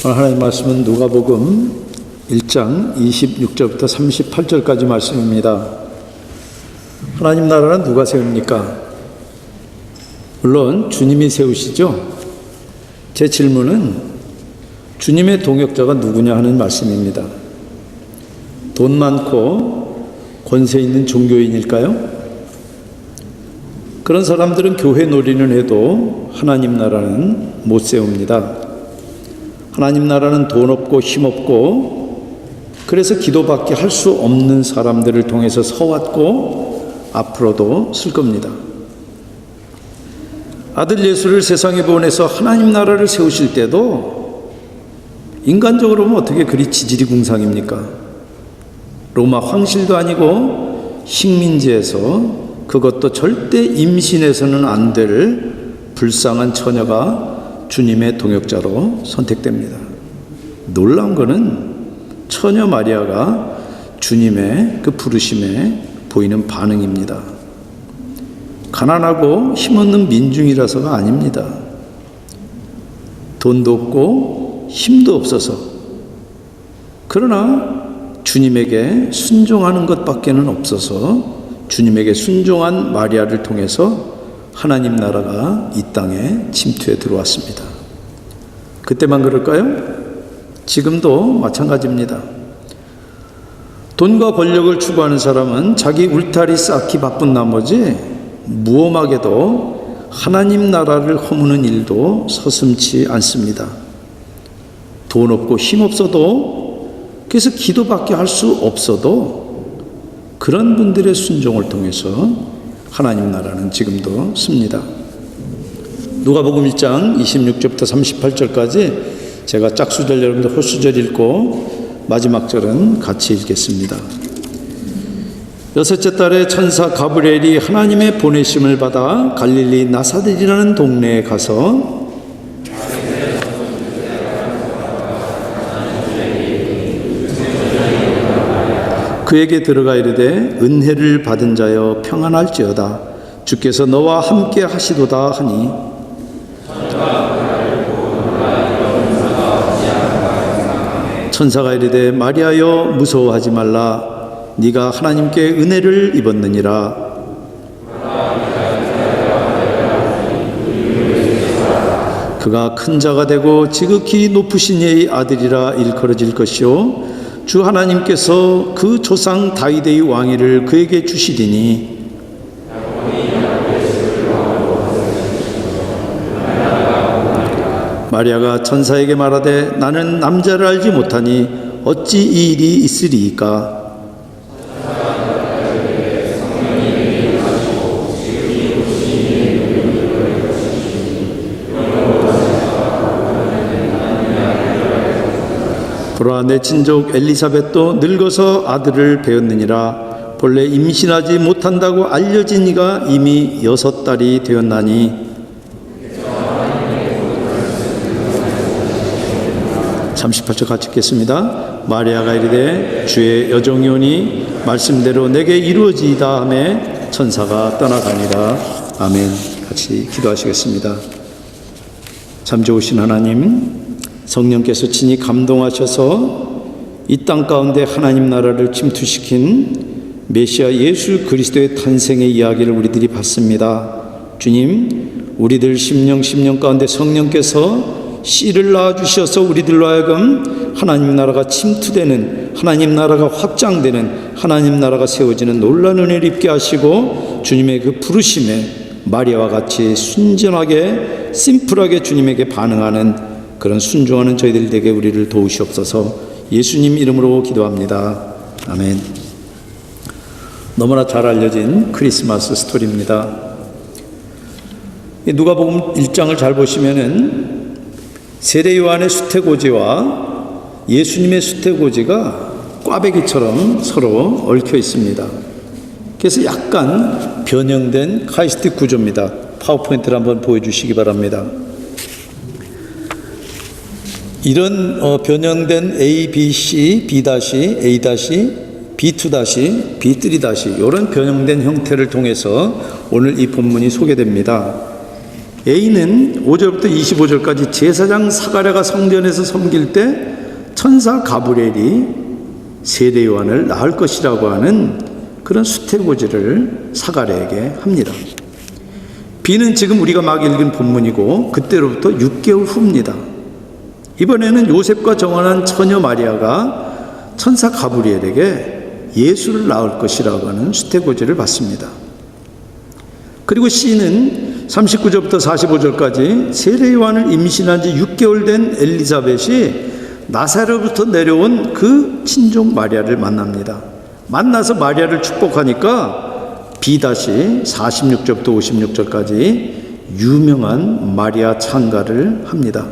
오늘 하나님 말씀은 누가복음 1장 26절부터 38절까지 말씀입니다. 하나님 나라는 누가 세웁니까? 물론 주님이 세우시죠. 제 질문은 주님의 동역자가 누구냐 하는 말씀입니다. 돈 많고 권세 있는 종교인일까요? 그런 사람들은 교회 놀이는 해도 하나님 나라는 못 세웁니다. 하나님 나라는 돈 없고 힘 없고 그래서 기도밖에 할 수 없는 사람들을 통해서 서왔고 앞으로도 쓸 겁니다. 아들 예수를 세상에 보내서 하나님 나라를 세우실 때도 인간적으로 보면 어떻게 그리 지지리궁상입니까? 로마 황실도 아니고 식민지에서 그것도 절대 임신해서는 안 될 불쌍한 처녀가 주님의 동역자로 선택됩니다. 놀라운 것은 처녀 마리아가 주님의 그 부르심에 보이는 반응입니다. 가난하고 힘없는 민중이라서가 아닙니다. 돈도 없고 힘도 없어서 그러나 주님에게 순종하는 것밖에는 없어서 주님에게 순종한 마리아를 통해서 하나님 나라가 이 땅에 침투해 들어왔습니다. 그때만 그럴까요? 지금도 마찬가지입니다. 돈과 권력을 추구하는 사람은 자기 울타리 쌓기 바쁜 나머지 무엄하게도 하나님 나라를 허무는 일도 서슴지 않습니다. 돈 없고 힘 없어도 그래서 기도밖에 할 수 없어도 그런 분들의 순종을 통해서 하나님 나라는 지금도 씁니다. 누가복음 1장 26절부터 38절까지 제가 짝수절 여러분들 홀수절 읽고 마지막 절은 같이 읽겠습니다. 여섯째 달에 천사 가브리엘이 하나님의 보내심을 받아 갈릴리 나사렛이라는 동네에 가서 그에게 들어가 이르되 은혜를 받은 자여 평안할지어다 주께서 너와 함께 하시도다 하니 천사가 이르되 마리아여 무서워하지 말라 네가 하나님께 은혜를 입었느니라 그가 큰 자가 되고 지극히 높으신 이의 아들이라 일컬어질 것이요 주 하나님께서 그 조상 다윗의 왕위를 그에게 주시리니 마리아가 천사에게 말하되 나는 남자를 알지 못하니 어찌 이 일이 있으리이까 보라 내 친족 엘리사벳도 늙어서 아들을 배었느니라 본래 임신하지 못한다고 알려진 이가 이미 6달이 되었나니 38절 같이 읽겠습니다. 마리아가 이르되 주의 여종이오니 말씀대로 내게 이루어지이다 하매 천사가 떠나가니라. 아멘. 같이 기도하시겠습니다. 참 좋으신 하나님 성령께서 친히 감동하셔서 이 땅 가운데 하나님 나라를 침투시킨 메시아 예수 그리스도의 탄생의 이야기를 우리들이 봤습니다. 주님, 우리들 심령 가운데 성령께서 씨를 낳아주셔서 우리들로 하여금 하나님 나라가 침투되는, 하나님 나라가 확장되는, 하나님 나라가 세워지는 놀라운 은혜를 입게 하시고 주님의 그 부르심에 마리아와 같이 순전하게 심플하게 주님에게 반응하는 그런 순종하는 저희들 되게 우리를 도우시옵소서. 예수님 이름으로 기도합니다. 아멘. 너무나 잘 알려진 크리스마스 스토리입니다. 누가복음 1장을 잘 보시면은 세례 요한의 수태고지와 예수님의 수태고지가 꽈배기처럼 서로 얽혀 있습니다. 그래서 약간 변형된 카이스트 구조입니다. 파워포인트를 한번 보여주시기 바랍니다. 이런 변형된 A, B, C, B-, A-, B2-, B3- 이런 변형된 형태를 통해서 오늘 이 본문이 소개됩니다. A는 5절부터 25절까지 제사장 사가랴가 성전에서 섬길 때 천사 가브리엘이 세례 요한을 낳을 것이라고 하는 그런 수태고지를 사가랴에게 합니다. B는 지금 우리가 막 읽은 본문이고 그때로부터 6개월 후입니다. 이번에는 요셉과 정혼한 처녀 마리아가 천사 가브리엘에게 예수를 낳을 것이라고 하는 수태고지를 받습니다. 그리고 C는 39절부터 45절까지 세례 요한을 임신한 지 6개월 된 엘리사벳이 나사렛부터 내려온 그 친족 마리아를 만납니다. 만나서 마리아를 축복하니까 B-46절부터 56절까지 유명한 마리아 찬가를 합니다.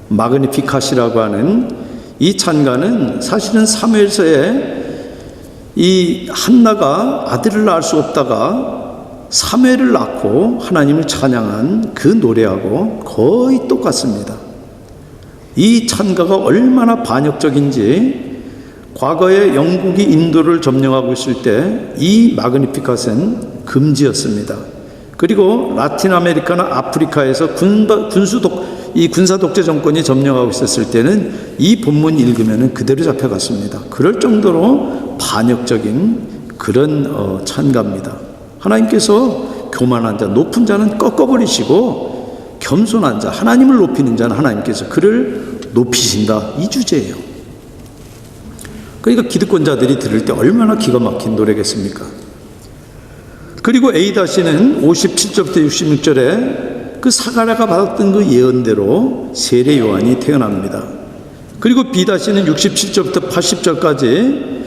마그니피카시라고 하는 이 찬가는 사실은 사무엘서에 이 한나가 아들을 낳을 수 없다가 사무엘을 낳고 하나님을 찬양한 그 노래하고 거의 똑같습니다. 이 찬가가 얼마나 반역적인지 과거에 영국이 인도를 점령하고 있을 때 이 마그니피카스는 금지였습니다. 그리고 라틴 아메리카나 아프리카에서 군사 독재 정권이 점령하고 있었을 때는 이 본문 읽으면 그대로 잡혀갔습니다. 그럴 정도로 반역적인 그런 찬가입니다. 하나님께서 교만한 자, 높은 자는 꺾어버리시고 겸손한 자, 하나님을 높이는 자는 하나님께서 그를 높이신다. 이 주제예요. 그러니까 기득권자들이 들을 때 얼마나 기가 막힌 노래겠습니까? 그리고 A-는 57절부터 66절에 그 사가랴가 받았던 그 예언대로 세례 요한이 태어납니다. 그리고 B-는 67절부터 80절까지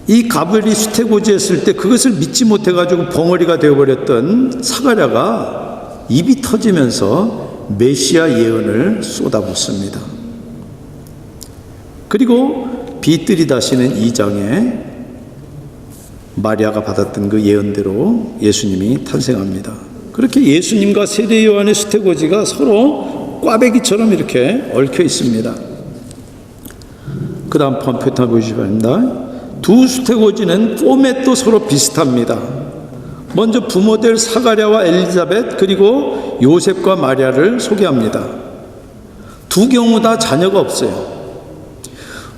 이 가브리엘이 수태고지했을 때 그것을 믿지 못해가지고 벙어리가 되어버렸던 사가랴가 입이 터지면서 메시아 예언을 쏟아붓습니다. 그리고 B-는 2장에 마리아가 받았던 그 예언대로 예수님이 탄생합니다. 그렇게 예수님과 세례 요한의 수태고지가 서로 꽈배기처럼 이렇게 얽혀 있습니다. 그 다음 팜플릿 보시기 바랍니다. 두 수태고지는 포맷도 서로 비슷합니다. 먼저 부모들 사가랴와 엘리사벳 그리고 요셉과 마리아를 소개합니다. 두 경우 다 자녀가 없어요.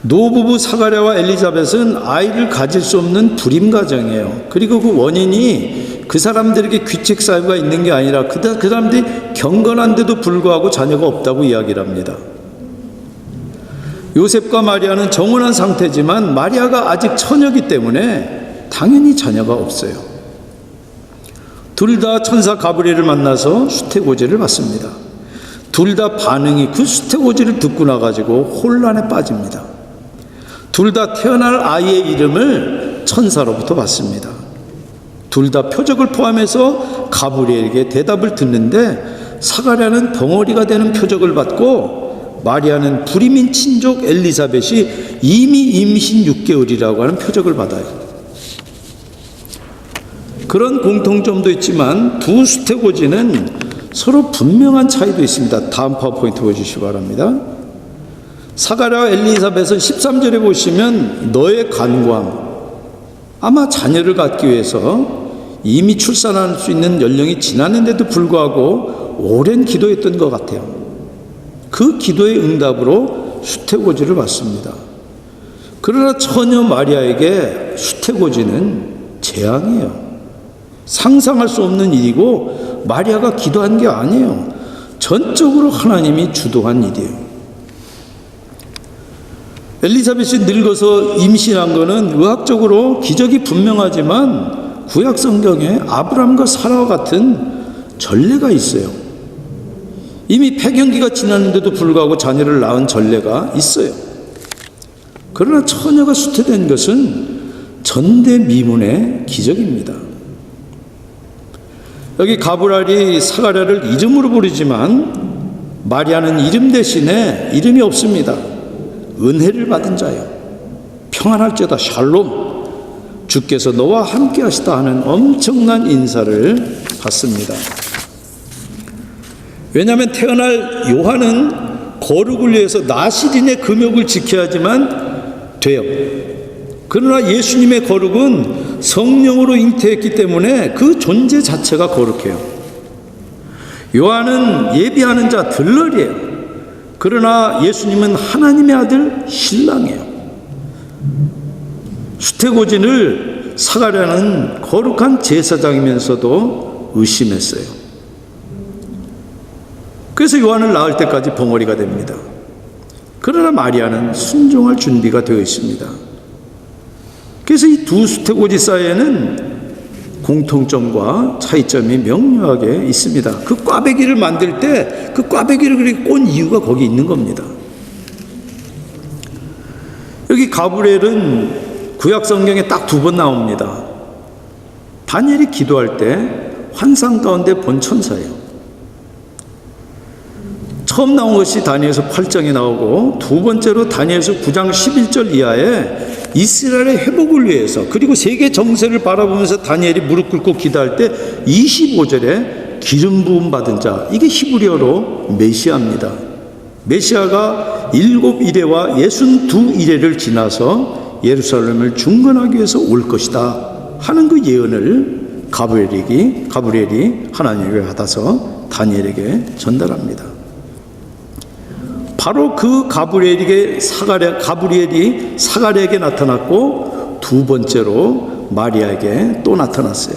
노부부 사가랴와 엘리사벳은 아이를 가질 수 없는 불임 가정이에요. 그리고 그 원인이 그 사람들에게 귀책 사유가 있는 게 아니라 그 사람들이 경건한데도 불구하고 자녀가 없다고 이야기를 합니다. 요셉과 마리아는 정혼한 상태지만 마리아가 아직 처녀이기 때문에 당연히 자녀가 없어요. 둘 다 천사 가브리엘을 만나서 수태고지를 받습니다. 둘 다 반응이 그 수태고지를 듣고 나가지고 혼란에 빠집니다. 둘 다 태어날 아이의 이름을 천사로부터 받습니다. 둘 다 표적을 포함해서 가브리엘에게 대답을 듣는데 사가랴는 덩어리가 되는 표적을 받고 마리아는 불임인 친족 엘리사벳이 이미 임신 6개월이라고 하는 표적을 받아요. 그런 공통점도 있지만 두 수태고지는 서로 분명한 차이도 있습니다. 다음 파워포인트 보여주시기 바랍니다. 사가랴와 엘리사벳은 13절에 보시면 너의 간구함, 아마 자녀를 갖기 위해서 이미 출산할 수 있는 연령이 지났는데도 불구하고 오랜 기도했던 것 같아요. 그 기도의 응답으로 수태고지를 받습니다. 그러나 처녀 마리아에게 수태고지는 재앙이에요. 상상할 수 없는 일이고 마리아가 기도한 게 아니에요. 전적으로 하나님이 주도한 일이에요. 엘리사벳이 늙어서 임신한 것은 의학적으로 기적이 분명하지만 구약 성경에 아브람과 사라와 같은 전례가 있어요. 이미 폐경기가 지났는데도 불구하고 자녀를 낳은 전례가 있어요. 그러나 처녀가 수태된 것은 전대미문의 기적입니다. 여기 가브리엘이 사가랴를 이름으로 부르지만 마리아는 이름 대신에 이름이 없습니다. 은혜를 받은 자요, 평안할지어다 샬롬, 주께서 너와 함께 하시다 하는 엄청난 인사를 받습니다. 왜냐하면 태어날 요한은 거룩을 위해서 나시린의 금욕을 지켜야지만 돼요. 그러나 예수님의 거룩은 성령으로 잉태했기 때문에 그 존재 자체가 거룩해요. 요한은 예비하는 자 들러리예요. 그러나 예수님은 하나님의 아들 신랑이에요. 수태고진을 사가랴는 거룩한 제사장이면서도 의심했어요. 그래서 요한을 낳을 때까지 벙어리가 됩니다. 그러나 마리아는 순종할 준비가 되어 있습니다. 그래서 이 두 수태고지 사이에는 공통점과 차이점이 명료하게 있습니다. 그 꽈배기를 만들 때 그 꽈배기를 그렇게 꼰 이유가 거기 있는 겁니다. 여기 가브리엘은 구약 성경에 딱 2번 나옵니다. 다니엘이 기도할 때 환상 가운데 본 천사예요. 처음 나온 것이 다니엘서 8장에 나오고 두 번째로 다니엘서 9장 11절 이하에 이스라엘의 회복을 위해서 그리고 세계 정세를 바라보면서 다니엘이 무릎 꿇고 기도할 때 25절에 기름 부음 받은 자, 이게 히브리어로 메시아입니다. 메시아가 7이레와 62이레를 지나서 예루살렘을 중건하기 위해서 올 것이다 하는 그 예언을 가브리엘이 하나님에게 받아서 다니엘에게 전달합니다. 바로 그 가브리엘이 사가랴에게 나타났고 두 번째로 마리아에게 또 나타났어요.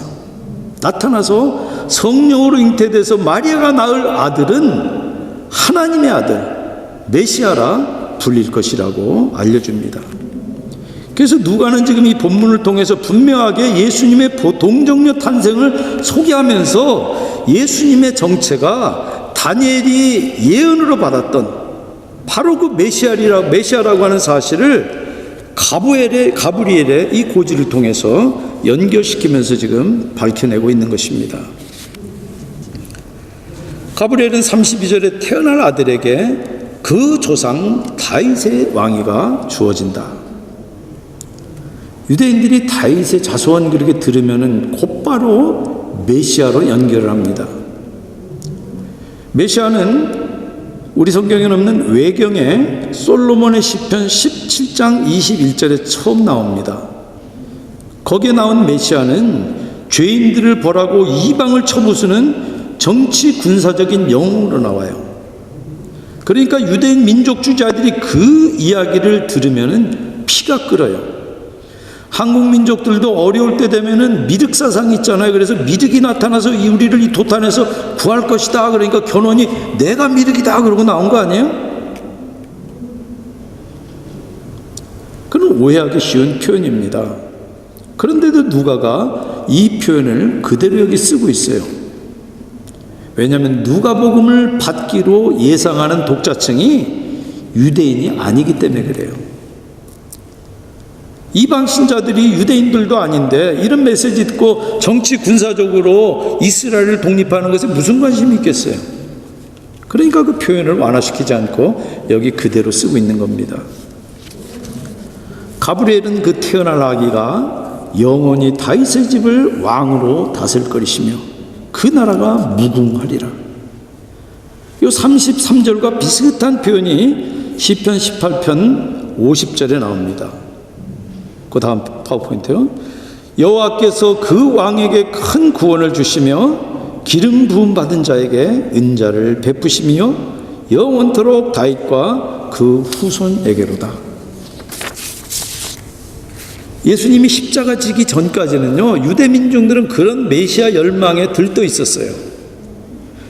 나타나서 성령으로 잉태돼서 마리아가 낳을 아들은 하나님의 아들 메시아라 불릴 것이라고 알려줍니다. 그래서 누가는 지금 이 본문을 통해서 분명하게 예수님의 동정녀 탄생을 소개하면서 예수님의 정체가 다니엘이 예언으로 받았던 바로 그 메시아라고 하는 사실을 가브리엘의 이 고지를 통해서 연결시키면서 지금 밝혀내고 있는 것입니다. 가브리엘은 32절에 태어날 아들에게 그 조상 다윗의 왕위가 주어진다. 유대인들이 다윗의 자손 그렇게 들으면은 곧바로 메시아로 연결을 합니다. 메시아는 우리 성경에는 없는 외경에 솔로몬의 시편 17장 21절에 처음 나옵니다. 거기에 나온 메시아는 죄인들을 벌하고 이방을 쳐부수는 정치 군사적인 영웅으로 나와요. 그러니까 유대인 민족주의자들이 그 이야기를 들으면은 피가 끓어요. 한국 민족들도 어려울 때 되면은 미륵 사상이 있잖아요. 그래서 미륵이 나타나서 우리를 이 도탄에서 구할 것이다. 그러니까 견훤이 내가 미륵이다 그러고 나온 거 아니에요? 그건 오해하기 쉬운 표현입니다. 그런데도 누가가 이 표현을 그대로 여기 쓰고 있어요. 왜냐하면 누가복음을 받기로 예상하는 독자층이 유대인이 아니기 때문에 그래요. 이방 신자들이 유대인들도 아닌데 이런 메시지 듣고 정치 군사적으로 이스라엘을 독립하는 것에 무슨 관심이 있겠어요? 그러니까 그 표현을 완화시키지 않고 여기 그대로 쓰고 있는 겁니다. 가브리엘은 그 태어날 아기가 영원히 다윗의 집을 왕으로 다스릴것이며 그 나라가 무궁하리라. 이 33절과 비슷한 표현이 시편 18편 50절에 나옵니다. 그 다음 파워포인트요. 여호와께서 그 왕에게 큰 구원을 주시며 기름 부음 받은 자에게 은자를 베푸시며 영원토록 다윗과 그 후손에게로다. 예수님이 십자가 지기 전까지는요, 유대 민중들은 그런 메시아 열망에 들떠 있었어요.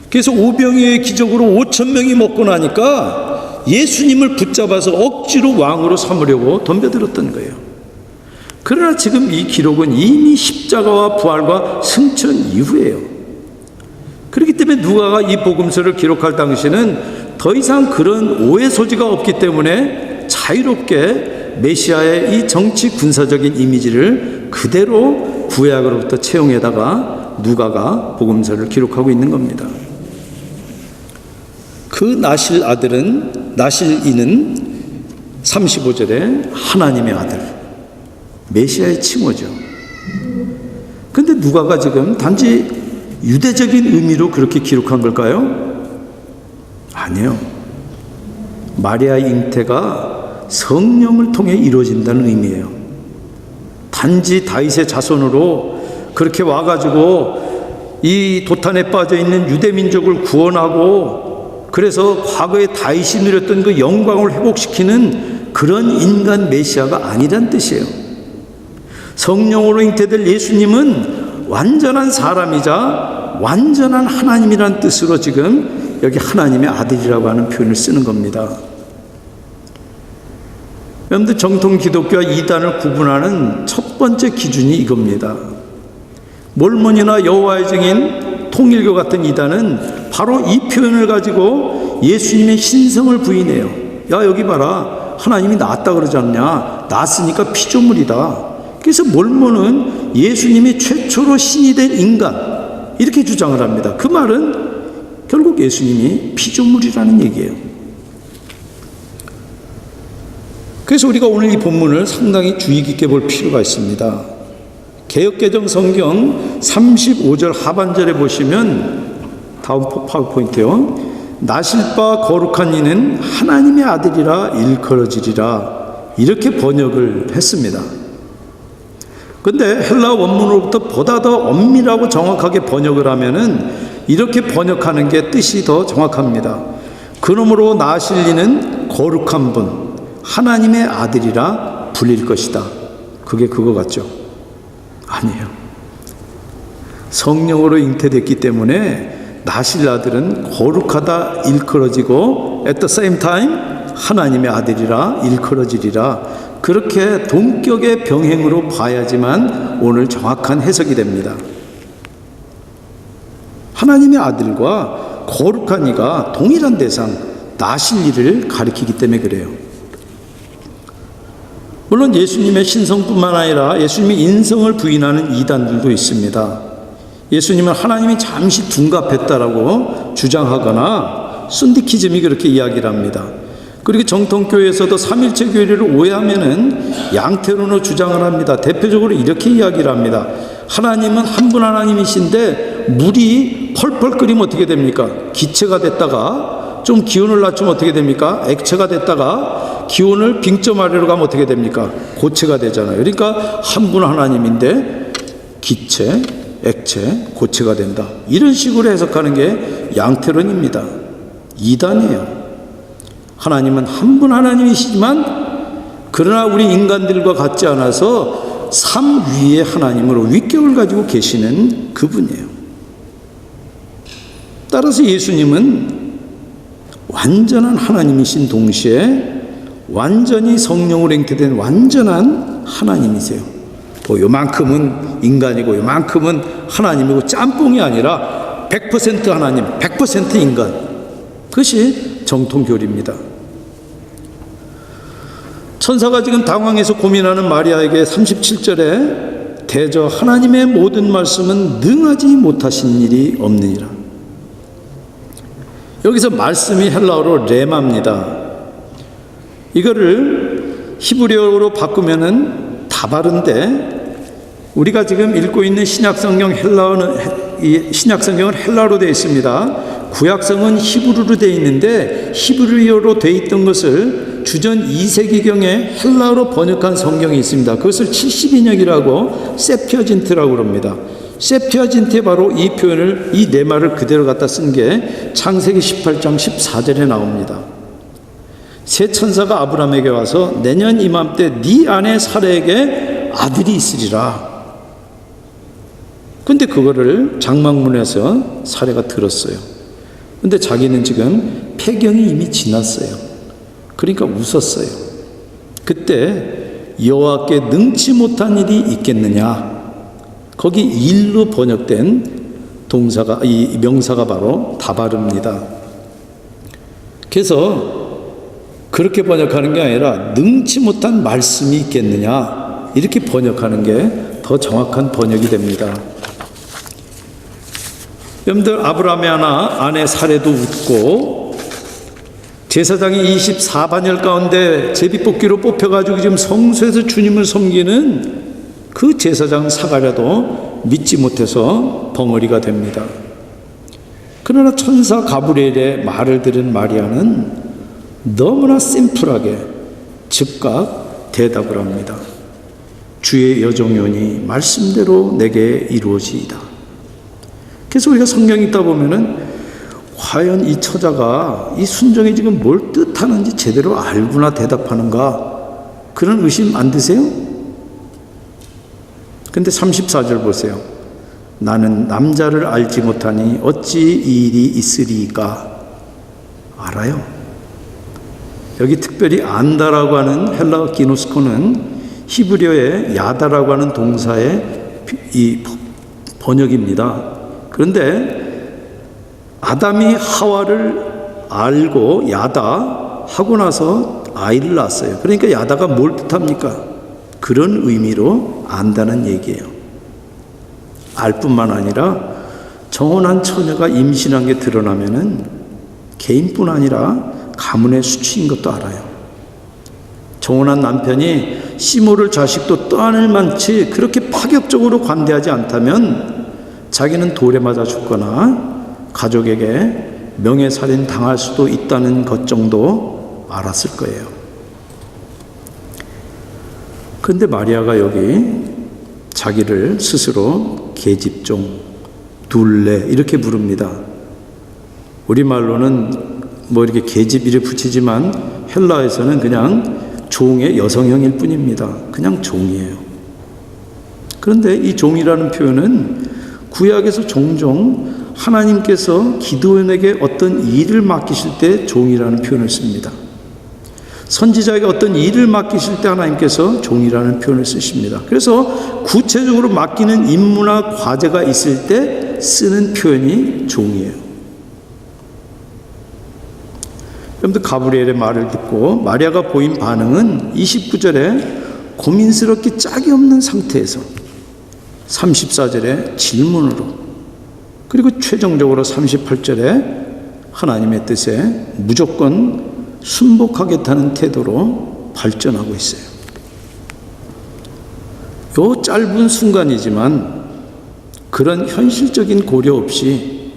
그래서 오병이어의 기적으로 5,000명이 먹고 나니까 예수님을 붙잡아서 억지로 왕으로 삼으려고 덤벼들었던 거예요. 그러나 지금 이 기록은 이미 십자가와 부활과 승천 이후예요. 그렇기 때문에 누가가 이 복음서를 기록할 당시는 더 이상 그런 오해 소지가 없기 때문에 자유롭게 메시아의 이 정치 군사적인 이미지를 그대로 구약으로부터 채용해다가 누가가 복음서를 기록하고 있는 겁니다. 그 나실이는 35절에 하나님의 아들, 메시아의 칭호죠. 근데 누가가 지금 단지 유대적인 의미로 그렇게 기록한 걸까요? 아니에요. 마리아의 잉태가 성령을 통해 이루어진다는 의미예요. 단지 다윗의 자손으로 그렇게 와가지고 이 도탄에 빠져 있는 유대 민족을 구원하고 그래서 과거에 다윗이 누렸던 그 영광을 회복시키는 그런 인간 메시아가 아니란 뜻이에요. 성령으로 잉태될 예수님은 완전한 사람이자 완전한 하나님이란 뜻으로 지금 여기 하나님의 아들이라고 하는 표현을 쓰는 겁니다. 여러분들, 정통 기독교와 이단을 구분하는 첫 번째 기준이 이겁니다. 몰몬이나 여호와의 증인, 통일교 같은 이단은 바로 이 표현을 가지고 예수님의 신성을 부인해요. 야, 여기 봐라, 하나님이 낳았다 그러지 않냐, 낳았으니까 피조물이다. 그래서 몰몬은 예수님이 최초로 신이 된 인간, 이렇게 주장을 합니다. 그 말은 결국 예수님이 피조물이라는 얘기예요. 그래서 우리가 오늘 이 본문을 상당히 주의 깊게 볼 필요가 있습니다. 개역개정 성경 35절 하반절에 보시면, 다음 파워포인트요, 나실 바 거룩한 이는 하나님의 아들이라 일컬어지리라, 이렇게 번역을 했습니다. 근데 헬라 원문으로부터 보다 더 엄밀하고 정확하게 번역을 하면은 이렇게 번역하는 게 뜻이 더 정확합니다. 그러므로 나실 이는 거룩한 분, 하나님의 아들이라 불릴 것이다. 그게 그거 같죠? 아니에요. 성령으로 잉태됐기 때문에 나실 아들은 거룩하다 일컬어지고 at the same time 하나님의 아들이라 일컬어지리라, 그렇게 동격의 병행으로 봐야지만 오늘 정확한 해석이 됩니다. 하나님의 아들과 거룩한 이가 동일한 대상, 나실 이를 가리키기 때문에 그래요. 물론 예수님의 신성뿐만 아니라 예수님의 인성을 부인하는 이단들도 있습니다. 예수님은 하나님이 잠시 둔갑했다라고 주장하거나 순디키즘이 그렇게 이야기를 합니다. 그리고 정통교회에서도 삼일체 교리를 오해하면은 양태론으로 주장을 합니다. 대표적으로 이렇게 이야기를 합니다. 하나님은 한 분 하나님이신데 물이 펄펄 끓이면 어떻게 됩니까? 기체가 됐다가 좀 기온을 낮추면 어떻게 됩니까? 액체가 됐다가 기온을 빙점 아래로 가면 어떻게 됩니까? 고체가 되잖아요. 그러니까 한 분 하나님인데 기체, 액체, 고체가 된다. 이런 식으로 해석하는 게 양태론입니다. 이단이에요. 하나님은 한 분 하나님이시지만 그러나 우리 인간들과 같지 않아서 삼 위의 하나님으로 위격을 가지고 계시는 그분이에요. 따라서 예수님은 완전한 하나님이신 동시에 완전히 성령으로 잉태된 완전한 하나님이세요. 요만큼은 인간이고 요만큼은 하나님이고 짬뽕이 아니라 100% 하나님, 100% 인간. 그것이 정통교리입니다. 천사가 지금 당황해서 고민하는 마리아에게 37절에 대저 하나님의 모든 말씀은 능하지 못하신 일이 없느니라. 여기서 말씀이 헬라어로 레마입니다. 이거를 히브리어로 바꾸면은 다바른데, 우리가 지금 읽고 있는 신약성경 신약성경은 헬라어로 되어 있습니다. 구약성은 히브리어로 되어 있는데 히브리어로 되어 있던 것을 주전 2세기경에 헬라어로 번역한 성경이 있습니다. 그것을 70인역이라고 세피어진트라고 합니다. 세피어진트에 바로 이 표현을, 이 네 말을 그대로 갖다 쓴 게 창세기 18장 14절에 나옵니다. 새 천사가 아브라함에게 와서 내년 이맘때 네 아내 사라에게 아들이 있으리라. 근데 그거를 장막문에서 사라가 들었어요. 근데 자기는 지금 폐경이 이미 지났어요. 그러니까 웃었어요. 그때 여호와께 능치 못한 일이 있겠느냐. 거기 일로 번역된 동사가, 이 명사가 바로 다바릅니다. 그래서 그렇게 번역하는 게 아니라 능치 못한 말씀이 있겠느냐, 이렇게 번역하는 게 더 정확한 번역이 됩니다. 여러분들, 아브라함의 아내 사레도 웃고 제사장이 24반열 가운데 제비뽑기로 뽑혀가지고 지금 성소에서 주님을 섬기는 그 제사장 사가랴도 믿지 못해서 벙어리가 됩니다. 그러나 천사 가브리엘의 말을 들은 마리아는 너무나 심플하게 즉각 대답을 합니다. 주의 여종이오니 말씀대로 내게 이루어지이다. 그래서 우리가 성경 읽다 보면은 과연 이 처자가 이 순종이 지금 뭘 뜻하는지 제대로 알구나 대답하는가, 그런 의심 안 드세요? 근데 34절 보세요. 나는 남자를 알지 못하니 어찌 이 일이 있으리까. 알아요. 여기 특별히 안다라고 하는 헬라어 기노스코는 히브리어의 야다라고 하는 동사의 이 번역입니다. 그런데 아담이 하와를 알고 야다 하고 나서 아이를 낳았어요. 그러니까 야다가 뭘 뜻합니까? 그런 의미로 안다는 얘기예요. 알 뿐만 아니라 정혼한 처녀가 임신한 게 드러나면은 개인뿐 아니라 가문의 수치인 것도 알아요. 정혼한 남편이 씨 모를 자식도 떠안을 만치 그렇게 파격적으로 관대하지 않다면 자기는 돌에 맞아 죽거나 가족에게 명예살인 당할 수도 있다는 것 정도 알았을 거예요. 그런데 마리아가 여기 자기를 스스로 계집종, 둘레 이렇게 부릅니다. 우리말로는 뭐 이렇게 계집이를 붙이지만 헬라에서는 그냥 종의 여성형일 뿐입니다. 그냥 종이에요. 그런데 이 종이라는 표현은 구약에서 종종 하나님께서 기드온에게 어떤 일을 맡기실 때 종이라는 표현을 씁니다. 선지자에게 어떤 일을 맡기실 때 하나님께서 종이라는 표현을 쓰십니다. 그래서 구체적으로 맡기는 임무나 과제가 있을 때 쓰는 표현이 종이에요. 여러분들 가브리엘의 말을 듣고 마리아가 보인 반응은 29절에 고민스럽기 짝이 없는 상태에서 34절에 질문으로, 그리고 최종적으로 38절에 하나님의 뜻에 무조건 순복하겠다는 태도로 발전하고 있어요. 요 짧은 순간이지만 그런 현실적인 고려 없이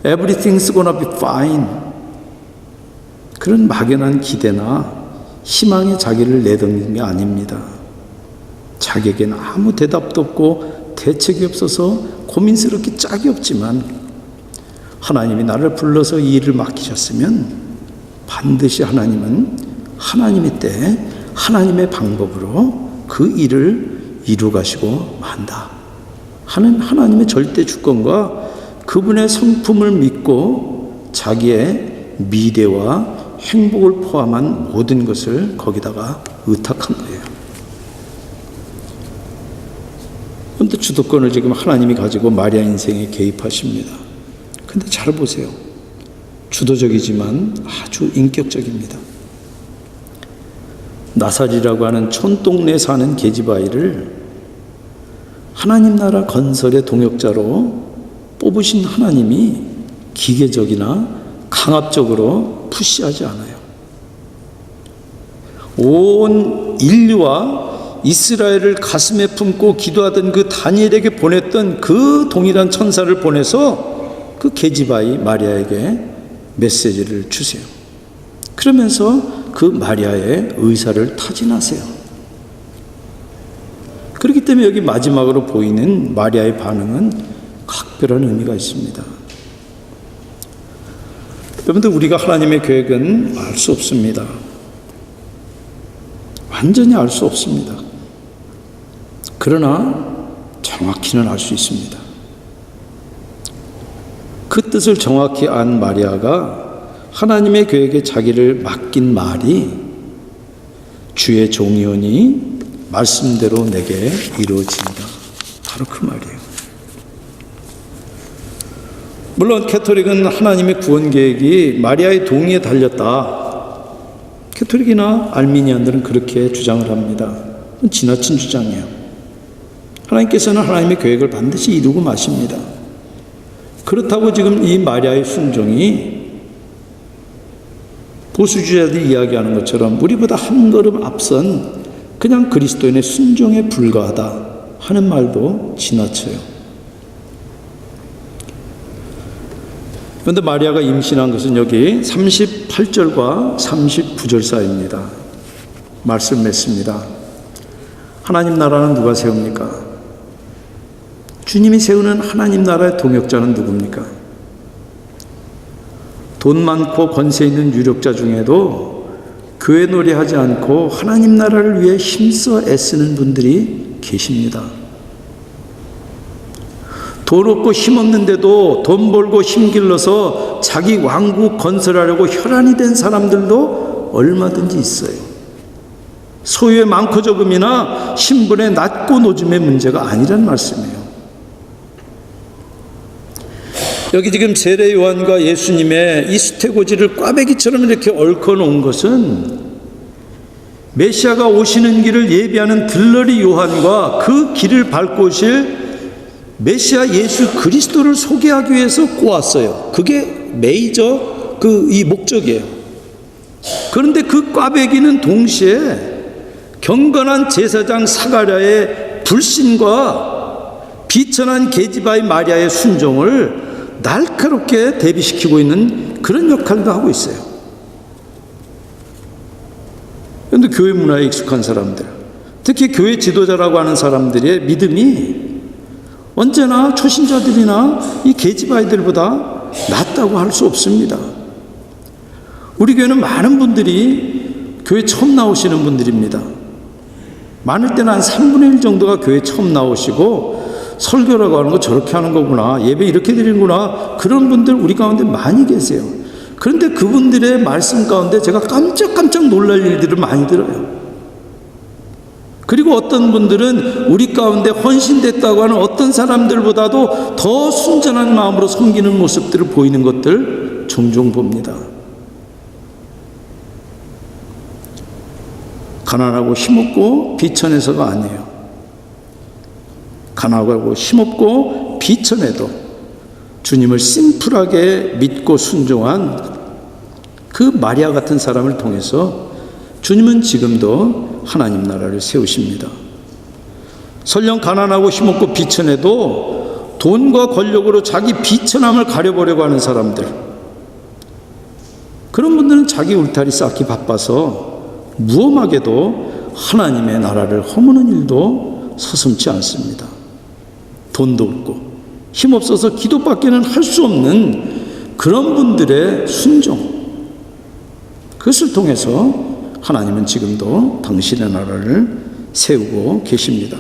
Everything's gonna be fine, 그런 막연한 기대나 희망에 자기를 내던진 게 아닙니다. 자기에게는 아무 대답도 없고 대책이 없어서 고민스럽기 짝이 없지만 하나님이 나를 불러서 이 일을 맡기셨으면 반드시 하나님은 하나님의 때 하나님의 방법으로 그 일을 이루가시고 만다 하는 하나님의 절대 주권과 그분의 성품을 믿고 자기의 미래와 행복을 포함한 모든 것을 거기다가 의탁한 거예요. 그런데 주도권을 지금 하나님이 가지고 마리아 인생에 개입하십니다. 근데 잘 보세요. 주도적이지만 아주 인격적입니다. 나살이라고 하는 촌동네에 사는 계집아이를 하나님 나라 건설의 동역자로 뽑으신 하나님이 기계적이나 강압적으로 푸시하지 않아요. 온 인류와 이스라엘을 가슴에 품고 기도하던 그 다니엘에게 보냈던 그 동일한 천사를 보내서 그 계집아이 마리아에게 메시지를 주세요. 그러면서 그 마리아의 의사를 타진하세요. 그렇기 때문에 여기 마지막으로 보이는 마리아의 반응은 각별한 의미가 있습니다. 여러분들, 우리가 하나님의 계획은 알 수 없습니다. 완전히 알 수 없습니다. 그러나 정확히는 알 수 있습니다. 그 뜻을 정확히 안 마리아가 하나님의 계획에 자기를 맡긴 말이 주의 종이오니 말씀대로 내게 이루어진다. 바로 그 말이에요. 물론 캐토릭은 하나님의 구원 계획이 마리아의 동의에 달렸다. 캐토릭이나 알미니안들은 그렇게 주장을 합니다. 지나친 주장이에요. 하나님께서는 하나님의 계획을 반드시 이루고 마십니다. 그렇다고 지금 이 마리아의 순종이 보수주의자들이 이야기하는 것처럼 우리보다 한 걸음 앞선 그냥 그리스도인의 순종에 불과하다 하는 말도 지나쳐요. 그런데 마리아가 임신한 것은 여기 38절과 39절 사이입니다. 말씀 맺습니다. 하나님 나라는 누가 세웁니까? 주님이 세우는 하나님 나라의 동역자는 누굽니까? 돈 많고 권세 있는 유력자 중에도 교회 노래하지 않고 하나님 나라를 위해 힘써 애쓰는 분들이 계십니다. 돈 없고 힘없는데도 돈 벌고 힘길러서 자기 왕국 건설하려고 혈안이 된 사람들도 얼마든지 있어요. 소유의 많고 적음이나 신분의 낮고 노즘의 문제가 아니란 말씀이에요. 여기 지금 세례 요한과 예수님의 이 수태고지를 꽈배기처럼 이렇게 얽어 놓은 것은 메시아가 오시는 길을 예비하는 들러리 요한과 그 길을 밟고 오실 메시아 예수 그리스도를 소개하기 위해서 꼬았어요. 그게 메이저 이 목적이에요. 그런데 그 꽈배기는 동시에 경건한 제사장 사가랴의 불신과 비천한 계집아이 마리아의 순종을 날카롭게 대비시키고 있는 그런 역할도 하고 있어요. 그런데 교회 문화에 익숙한 사람들, 특히 교회 지도자라고 하는 사람들의 믿음이 언제나 초신자들이나 이 계집아이들보다 낫다고 할 수 없습니다. 우리 교회는 많은 분들이 교회 처음 나오시는 분들입니다. 많을 때는 한 3분의 1 정도가 교회 처음 나오시고 설교라고 하는 거 저렇게 하는 거구나, 예배 이렇게 드리는구나, 그런 분들 우리 가운데 많이 계세요. 그런데 그분들의 말씀 가운데 제가 깜짝깜짝 놀랄 일들을 많이 들어요. 그리고 어떤 분들은 우리 가운데 헌신됐다고 하는 어떤 사람들보다도 더 순전한 마음으로 섬기는 모습들을 보이는 것들 종종 봅니다. 가난하고 힘없고 비천해서가 아니에요. 가난하고 힘없고 비천해도 주님을 심플하게 믿고 순종한 그 마리아 같은 사람을 통해서 주님은 지금도 하나님 나라를 세우십니다. 설령 가난하고 힘없고 비천해도 돈과 권력으로 자기 비천함을 가려보려고 하는 사람들, 그런 분들은 자기 울타리 쌓기 바빠서 무엄하게도 하나님의 나라를 허무는 일도 서슴지 않습니다. 돈도 없고 힘없어서 기도밖에는 할 수 없는 그런 분들의 순종, 그것을 통해서 하나님은 지금도 당신의 나라를 세우고 계십니다.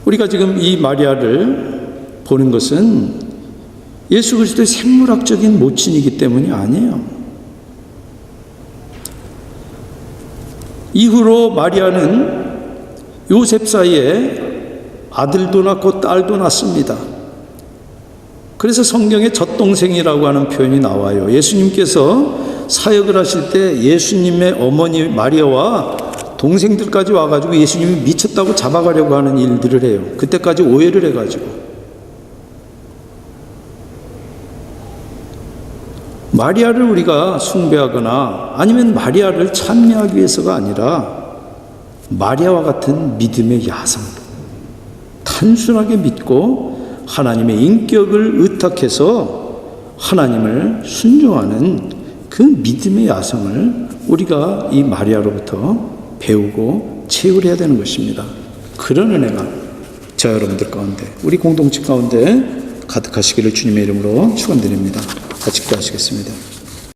우리가 지금 이 마리아를 보는 것은 예수 그리스도의 생물학적인 모친이기 때문이 아니에요. 이후로 마리아는 요셉 사이에 아들도 낳고 딸도 낳습니다. 그래서 성경에 젖동생이라고 하는 표현이 나와요. 예수님께서 사역을 하실 때 예수님의 어머니 마리아와 동생들까지 와가지고 예수님이 미쳤다고 잡아가려고 하는 일들을 해요. 그때까지 오해를 해가지고. 마리아를 우리가 숭배하거나 아니면 마리아를 찬미하기 위해서가 아니라 마리아와 같은 믿음의 야성, 단순하게 믿고 하나님의 인격을 의탁해서 하나님을 순종하는 그 믿음의 야성을 우리가 이 마리아로부터 배우고 체험해야 되는 것입니다. 그런 은혜가 저 여러분들 가운데, 우리 공동체 가운데 가득하시기를 주님의 이름으로 축원드립니다. 같이 기도하시겠습니다.